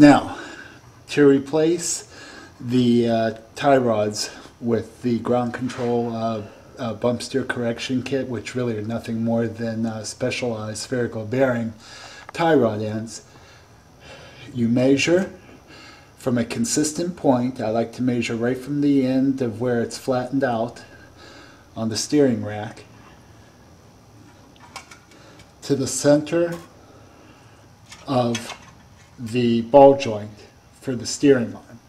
Now, to replace the tie rods with the ground control bump steer correction kit, which really are nothing more than specialized spherical bearing tie rod ends, you measure from a consistent point. I like to measure right from the end of where it's flattened out on the steering rack to the center of the ball joint for the steering arm,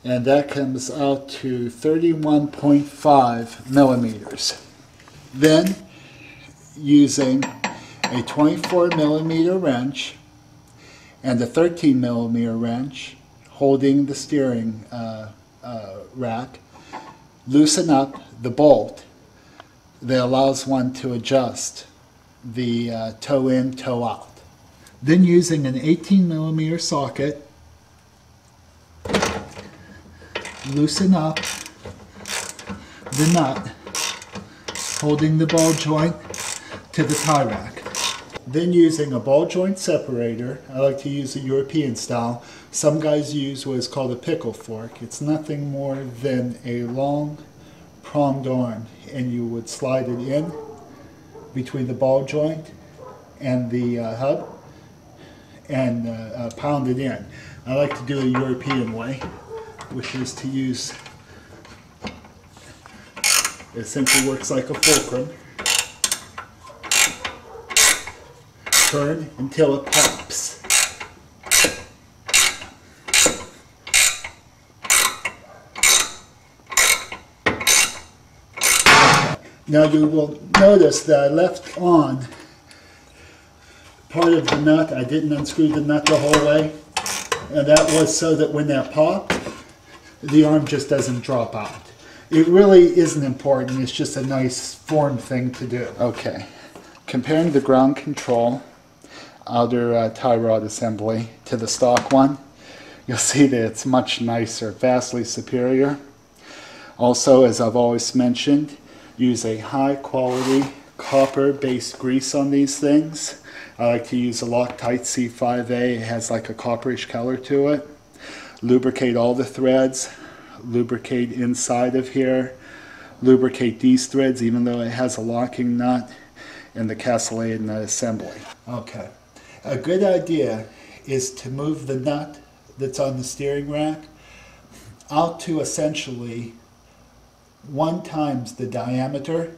and that comes out to 31.5 millimeters. Then, using a 24 millimeter wrench and a 13 millimeter wrench holding the steering rack, loosen up the bolt that allows one to adjust the toe in, toe out. Then, using an 18 millimeter socket, loosen up the nut holding the ball joint to the tie rack. Then, using a ball joint separator, I like to use a European style. Some guys use what is called a pickle fork. It's nothing more than a long pronged arm, and you would slide it in between the ball joint and the hub and pound it in. I like to do it a European way, which is to use, it simply works like a fulcrum. Turn until it pops. Now you will notice that I left on part of the nut. I didn't unscrew the nut the whole way, and that was so that when that popped, the arm just doesn't drop out. It really isn't important, it's just a nice form thing to do. Okay, comparing the ground control outer tie rod assembly to the stock one, you'll see that it's much nicer, vastly superior. Also, as I've always mentioned, use a high quality copper based grease on these things. I like to use a Loctite C5A. It has like a copperish color to it. Lubricate all the threads, lubricate inside of here, lubricate these threads even though it has a locking nut, and the castellated nut assembly. Okay, a good idea is to move the nut that's on the steering rack out to essentially 1 times the diameter,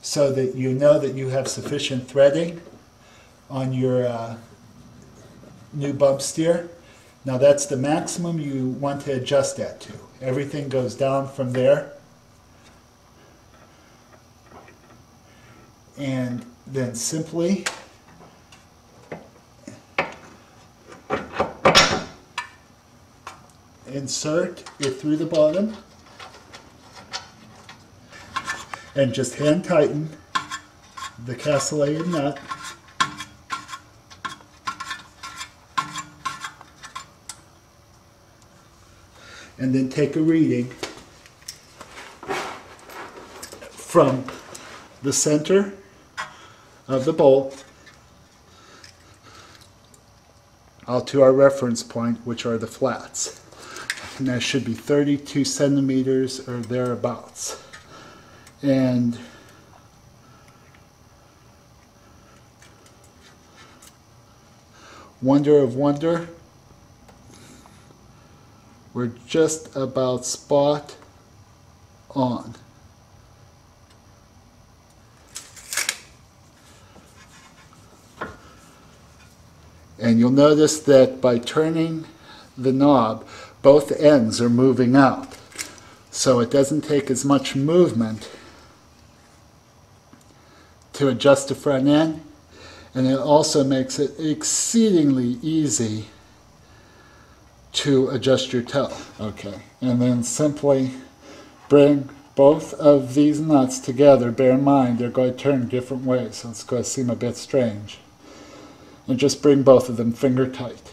so that you know that you have sufficient threading on your new bump steer. Now that's the maximum you want to adjust that to. Everything goes down from there. And then simply insert it through the bottom and just hand tighten the castellated nut. And then take a reading from the center of the bolt out to our reference point, which are the flats. And that should be 32 centimeters or thereabouts. And wonder of wonder, we're just about spot on. And you'll notice that by turning the knob, both ends are moving out. So it doesn't take as much movement to adjust the front end, and it also makes it exceedingly easy to adjust your toe. Okay, and then simply bring both of these nuts together. Bear in mind they're going to turn different ways, so it's going to seem a bit strange. And just bring both of them finger tight.